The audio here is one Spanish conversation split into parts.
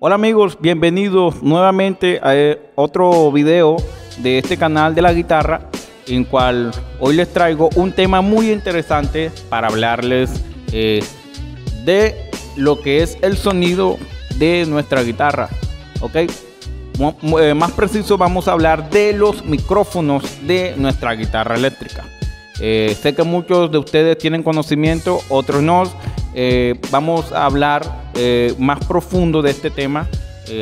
Hola amigos, bienvenidos nuevamente a otro video de este canal de la guitarra, en cual hoy les traigo un tema muy interesante para hablarles de lo que es el sonido de nuestra guitarra. Ok, más preciso, vamos a hablar de los micrófonos de nuestra guitarra eléctrica. Sé que muchos de ustedes tienen conocimiento, otros no. Vamos a hablar más profundo de este tema,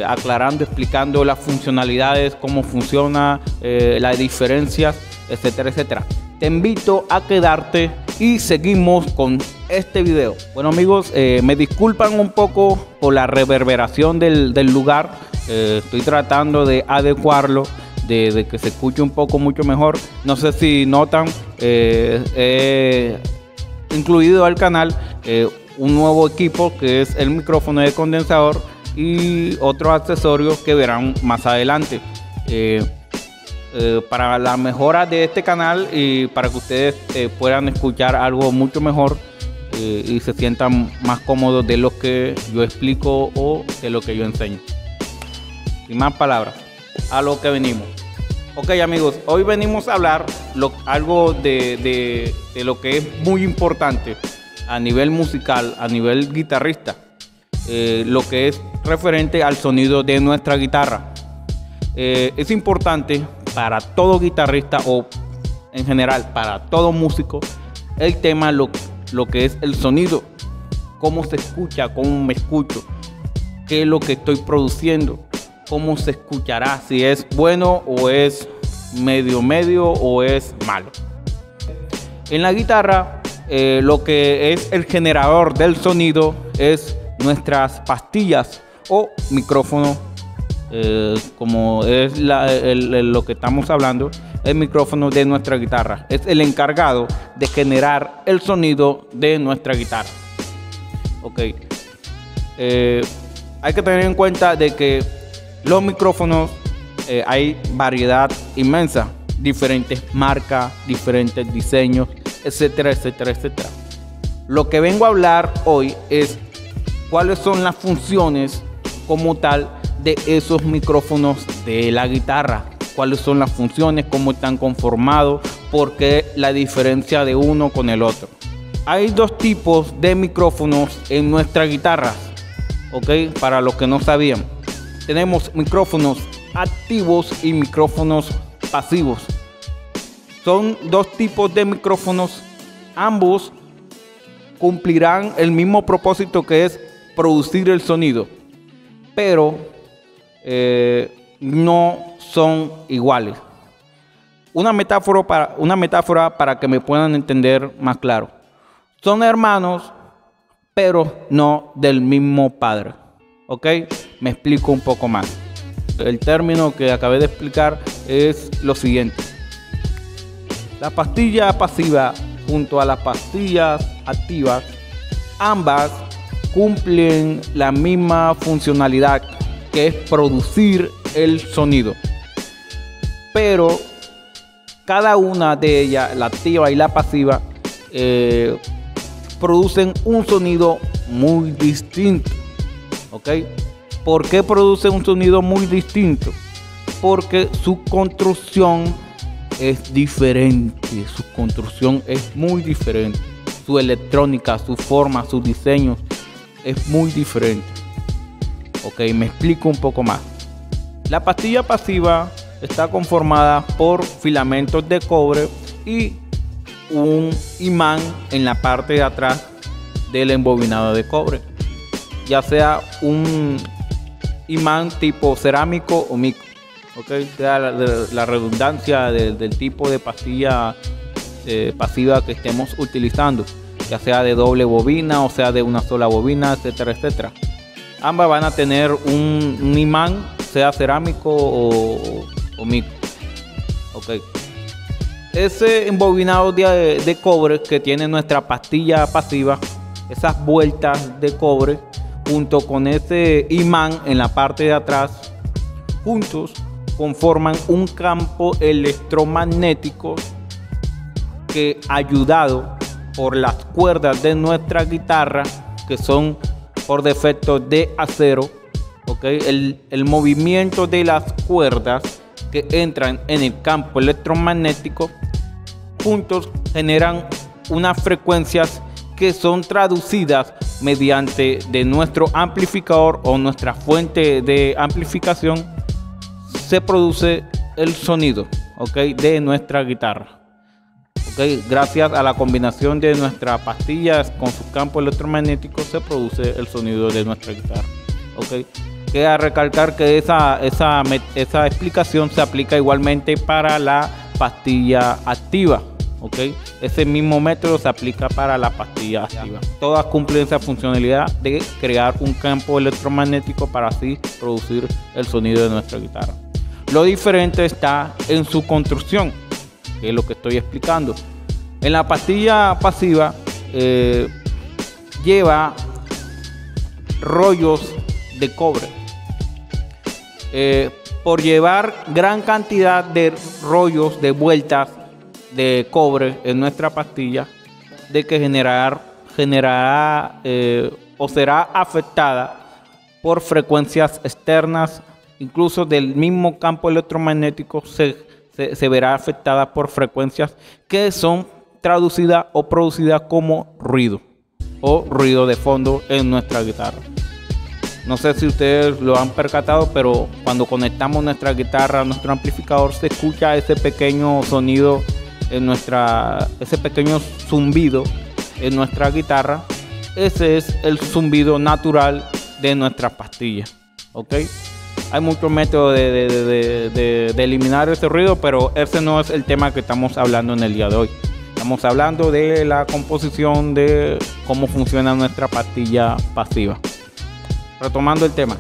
aclarando, explicando las funcionalidades, cómo funciona, las diferencias, etcétera, etcétera. Te invito a quedarte y seguimos con este video. Bueno amigos, me disculpan un poco por la reverberación del lugar. Estoy tratando de adecuarlo, de que se escuche un poco mucho mejor. No sé si notan, incluido al canal un nuevo equipo que es el micrófono de condensador y otros accesorios que verán más adelante, para la mejora de este canal y para que ustedes puedan escuchar algo mucho mejor y se sientan más cómodos de lo que yo explico o de lo que yo enseño. Sin más palabras, a lo que venimos. Ok amigos, hoy venimos a hablar algo de lo que es muy importante a nivel musical, a nivel guitarrista, lo que es referente al sonido de nuestra guitarra. Es importante para todo guitarrista o en general para todo músico el tema, lo que es el sonido, cómo se escucha, cómo me escucho, qué es lo que estoy produciendo, cómo se escuchará, si es bueno o es medio o es malo. En la guitarra, lo que es el generador del sonido es nuestras pastillas o micrófono, como es lo que estamos hablando, el micrófono de nuestra guitarra es el encargado de generar el sonido de nuestra guitarra. Ok, hay que tener en cuenta de que los micrófonos, hay variedad inmensa, diferentes marcas, diferentes diseños, etcétera, etcétera, etcétera. Lo que vengo a hablar hoy es cuáles son las funciones como tal de esos micrófonos de la guitarra, cuáles son las funciones, cómo están conformados, por qué la diferencia de uno con el otro. Hay dos tipos de micrófonos en nuestra guitarra, ok, para los que no sabían. Tenemos micrófonos activos y micrófonos pasivos. Son dos tipos de micrófonos, ambos cumplirán el mismo propósito, que es producir el sonido, pero no son iguales. Una metáfora para que me puedan entender más claro. Son hermanos, pero no del mismo padre. ¿Ok? Me explico un poco más. El término que acabé de explicar es lo siguiente. La pastilla pasiva junto a las pastillas activas, ambas cumplen la misma funcionalidad, que es producir el sonido. Pero cada una de ellas, la activa y la pasiva, producen un sonido muy distinto. ¿Ok? ¿Por qué produce un sonido muy distinto? Porque su construcción es diferente, su construcción es muy diferente. Su electrónica, su forma, su diseño es muy diferente. Ok, me explico un poco más. La pastilla pasiva está conformada por filamentos de cobre y un imán en la parte de atrás del embobinado de cobre, ya sea un imán tipo cerámico o micro, okay, sea la redundancia del tipo de pastilla pasiva que estemos utilizando, ya sea de doble bobina o sea de una sola bobina, etcétera, etcétera. Ambas van a tener un imán, sea cerámico o micro. Okay. Ese embobinado de cobre que tiene nuestra pastilla pasiva, esas vueltas de cobre junto con ese imán en la parte de atrás, juntos conforman un campo electromagnético que, ayudado por las cuerdas de nuestra guitarra, que son por defecto de acero, ¿ok? El movimiento de las cuerdas que entran en el campo electromagnético juntos generan unas frecuencias que son traducidas mediante de nuestro amplificador o nuestra fuente de amplificación. Se produce el sonido, ¿ok? De nuestra guitarra, ¿ok? Gracias a la combinación de nuestras pastillas con su campo electromagnético se produce el sonido de nuestra guitarra, ¿ok? Queda recalcar que esa explicación se aplica igualmente para la pastilla activa, ¿ok? Ese mismo método se aplica para la pastilla activa. Todas cumplen esa funcionalidad de crear un campo electromagnético para así producir el sonido de nuestra guitarra. Lo diferente está en su construcción, que es lo que estoy explicando. En la pastilla pasiva lleva rollos de cobre. Por llevar gran cantidad de rollos de vueltas de cobre en nuestra pastilla, de que generará o será afectada por frecuencias externas, incluso del mismo campo electromagnético se verá afectada por frecuencias que son traducidas o producidas como ruido o ruido de fondo en nuestra guitarra. No sé si ustedes lo han percatado, pero cuando conectamos nuestra guitarra a nuestro amplificador se escucha ese pequeño sonido ese pequeño zumbido en nuestra guitarra. Ese es el zumbido natural de nuestra pastilla, ¿ok? Hay muchos métodos de eliminar ese ruido, pero ese no es el tema que estamos hablando en el día de hoy. Estamos hablando de la composición, de cómo funciona nuestra pastilla pasiva. Retomando el tema,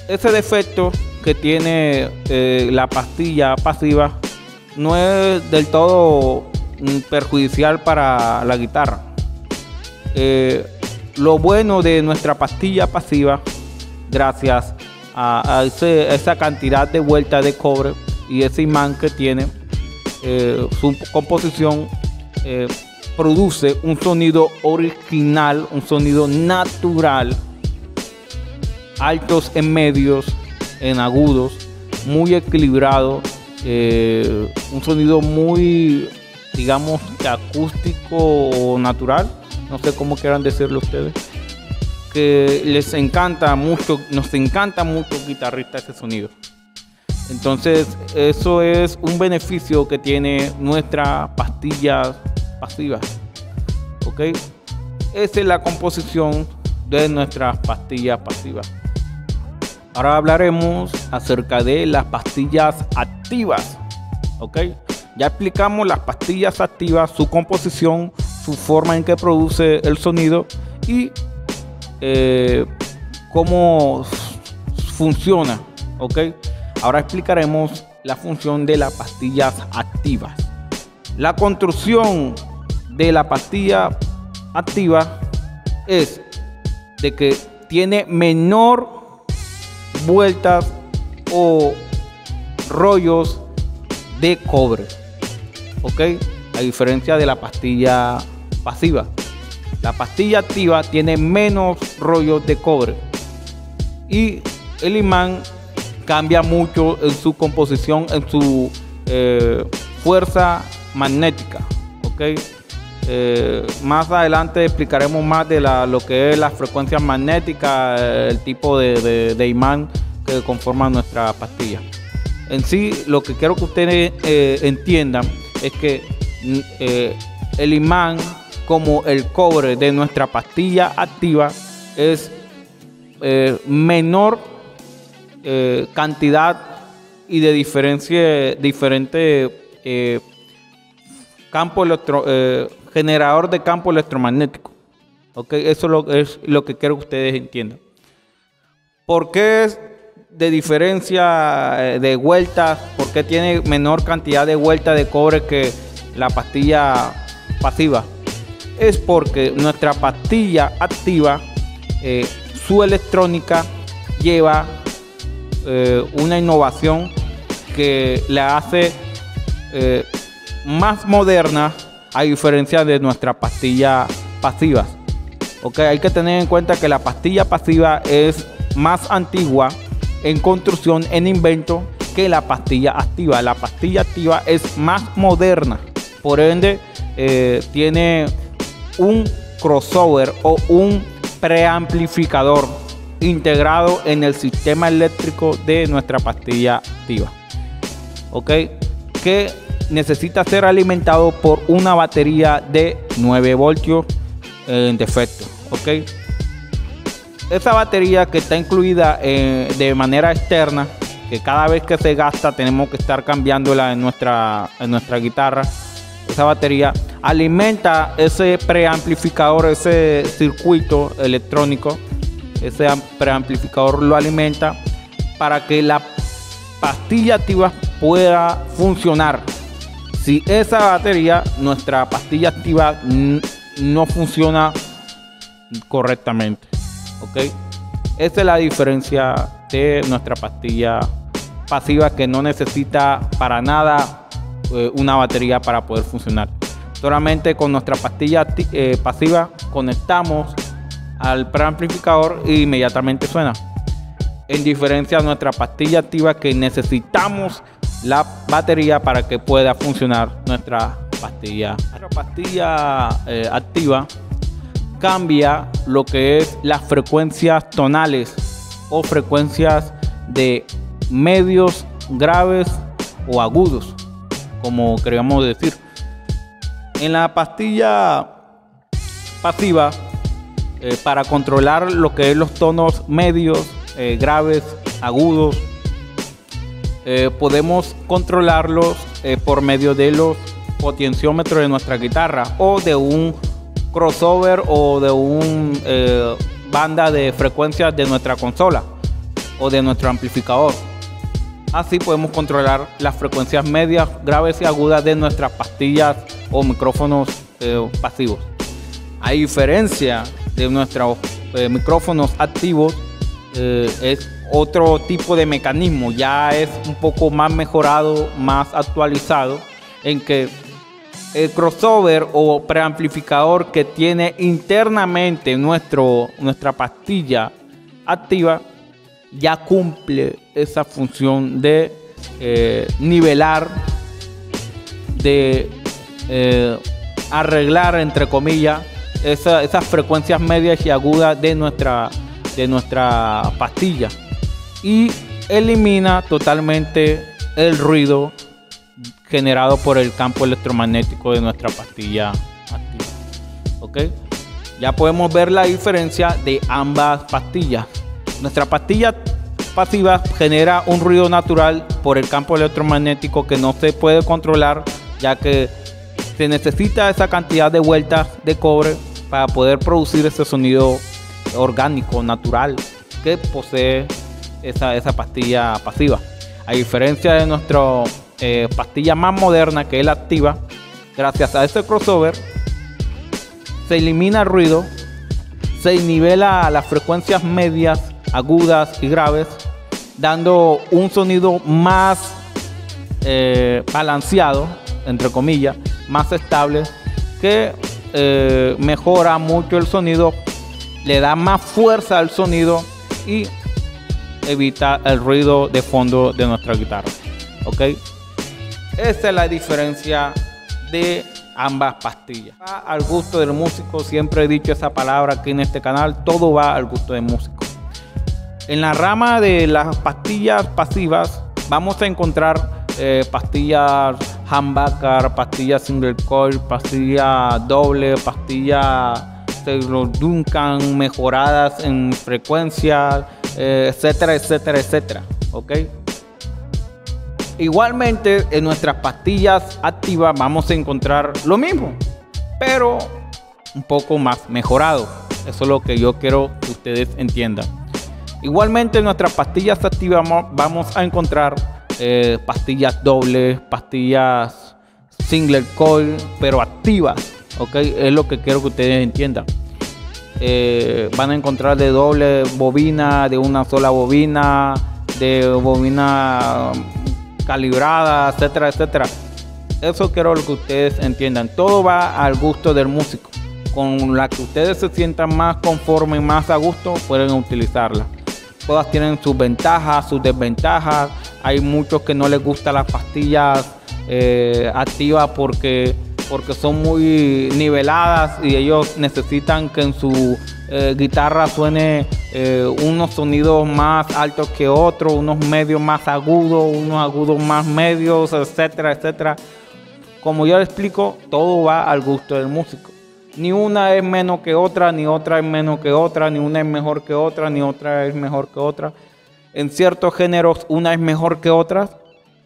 ese defecto que tiene la pastilla pasiva no es del todo perjudicial para la guitarra. Lo bueno de nuestra pastilla pasiva, gracias a esa cantidad de vueltas de cobre y ese imán que tiene, su composición produce un sonido original, un sonido natural, altos en medios, en agudos, muy equilibrado, un sonido muy, digamos, acústico o natural, no sé cómo quieran decirlo ustedes, que les encanta mucho, nos encanta mucho guitarrista ese sonido. Entonces eso es un beneficio que tiene nuestra pastilla pasiva, ¿ok? Esa es la composición de nuestras pastillas pasivas. Ahora hablaremos acerca de las pastillas activas, ¿ok? Ya explicamos las pastillas activas, su composición, su forma en que produce el sonido y cómo funciona, ¿ok? Ahora explicaremos la función de las pastillas activas. La construcción de la pastilla activa es de que tiene menor vueltas o rollos de cobre, ¿ok? A diferencia de la pastilla pasiva. La pastilla activa tiene menos rollos de cobre y el imán cambia mucho en su composición, en su fuerza magnética, ¿ok? Más adelante explicaremos más de lo que es las frecuencias magnéticas, el tipo de imán que conforma nuestra pastilla. En sí, lo que quiero que ustedes entiendan es que el imán, como el cobre de nuestra pastilla activa, es menor cantidad y de diferente campo generador de campo electromagnético, ¿ok? Eso es lo que quiero que ustedes entiendan. ¿Por qué es de diferencia de vueltas? ¿Por qué tiene menor cantidad de vueltas de cobre que la pastilla pasiva? Es porque nuestra pastilla activa, su electrónica lleva una innovación que la hace más moderna, a diferencia de nuestras pastillas pasivas, Ok, hay que tener en cuenta que la pastilla pasiva es más antigua en construcción, en invento, que la pastilla activa. La pastilla activa es más moderna, por ende tiene un crossover o un preamplificador integrado en el sistema eléctrico de nuestra pastilla activa, ok, que necesita ser alimentado por una batería de 9 voltios en defecto, ok. Esa batería que está incluida de manera externa, que cada vez que se gasta tenemos que estar cambiándola en nuestra guitarra. Esa batería alimenta ese preamplificador, ese circuito electrónico. Ese preamplificador lo alimenta para que la pastilla activa pueda funcionar. Si esa batería, nuestra pastilla activa, no funciona correctamente, ¿ok? Esa es la diferencia de nuestra pastilla pasiva, que no necesita para nada una batería para poder funcionar. Solamente con nuestra pastilla pasiva conectamos al preamplificador e inmediatamente suena. En diferencia a nuestra pastilla activa, que necesitamos la batería para que pueda funcionar nuestra pastilla. Nuestra pastilla activa cambia lo que es las frecuencias tonales o frecuencias de medios, graves o agudos, como queríamos decir. En la pastilla pasiva, para controlar lo que es los tonos medios, graves, agudos, podemos controlarlos por medio de los potenciómetros de nuestra guitarra, o de un crossover, o de un banda de frecuencias de nuestra consola o de nuestro amplificador. Así podemos controlar las frecuencias medias, graves y agudas de nuestras pastillas o micrófonos pasivos. A diferencia de nuestros micrófonos activos, es otro tipo de mecanismo. Ya es un poco más mejorado, más actualizado, en que el crossover o preamplificador que tiene internamente nuestra pastilla activa ya cumple esa función de nivelar, de arreglar, entre comillas, esas frecuencias medias y agudas de nuestra pastilla, y elimina totalmente el ruido generado por el campo electromagnético de nuestra pastilla activa. ¿Ok? Ya podemos ver la diferencia de ambas pastillas. Nuestra pastilla pasiva genera un ruido natural por el campo electromagnético que no se puede controlar, ya que se necesita esa cantidad de vueltas de cobre para poder producir ese sonido orgánico, natural, que posee esa pastilla pasiva. A diferencia de nuestra pastilla más moderna, que es la activa, gracias a este crossover se elimina el ruido, se nivela las frecuencias medias, agudas y graves, dando un sonido más balanceado, entre comillas, más estable, que mejora mucho el sonido, le da más fuerza al sonido y evita el ruido de fondo de nuestra guitarra. ¿Ok? Esa es la diferencia de ambas pastillas. Va al gusto del músico. Siempre he dicho esa palabra aquí en este canal: todo va al gusto del músico. En la rama de las pastillas pasivas vamos a encontrar pastillas humbucker, pastillas single coil, pastillas doble, pastillas Taylor Duncan mejoradas en frecuencia, etcétera, etcétera, etcétera. ¿Ok? Igualmente en nuestras pastillas activas vamos a encontrar lo mismo, pero un poco más mejorado. Eso es lo que yo quiero que ustedes entiendan. Igualmente en nuestras pastillas activas vamos a encontrar pastillas dobles, pastillas single coil, pero activas. ¿Ok? Es lo que quiero que ustedes entiendan. Van a encontrar de doble bobina, de una sola bobina, de bobina calibrada, etcétera, etcétera. Eso quiero que ustedes entiendan. Todo va al gusto del músico. con la que ustedes se sientan más conformes y más a gusto, pueden utilizarla. Todas tienen sus ventajas, sus desventajas. Hay muchos que no les gustan las pastillas activas porque son muy niveladas y ellos necesitan que en su guitarra suene unos sonidos más altos que otros, unos medios más agudos, unos agudos más medios, etcétera, etcétera. Como yo les explico, todo va al gusto del músico. Ni una es menos que otra, ni otra es menos que otra, ni una es mejor que otra, ni otra es mejor que otra. En ciertos géneros una es mejor que otras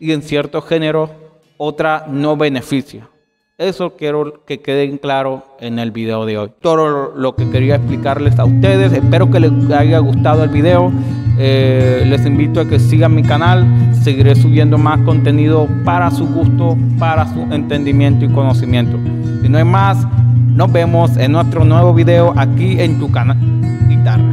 y en ciertos géneros otra no beneficia. Eso quiero que quede claro en el video de hoy. Todo lo que quería explicarles a ustedes. Espero que les haya gustado el video. Les invito a que sigan mi canal. Seguiré subiendo más contenido para su gusto, para su entendimiento y conocimiento. Si no hay más, nos vemos en nuestro nuevo video aquí en tu canal Guitarra.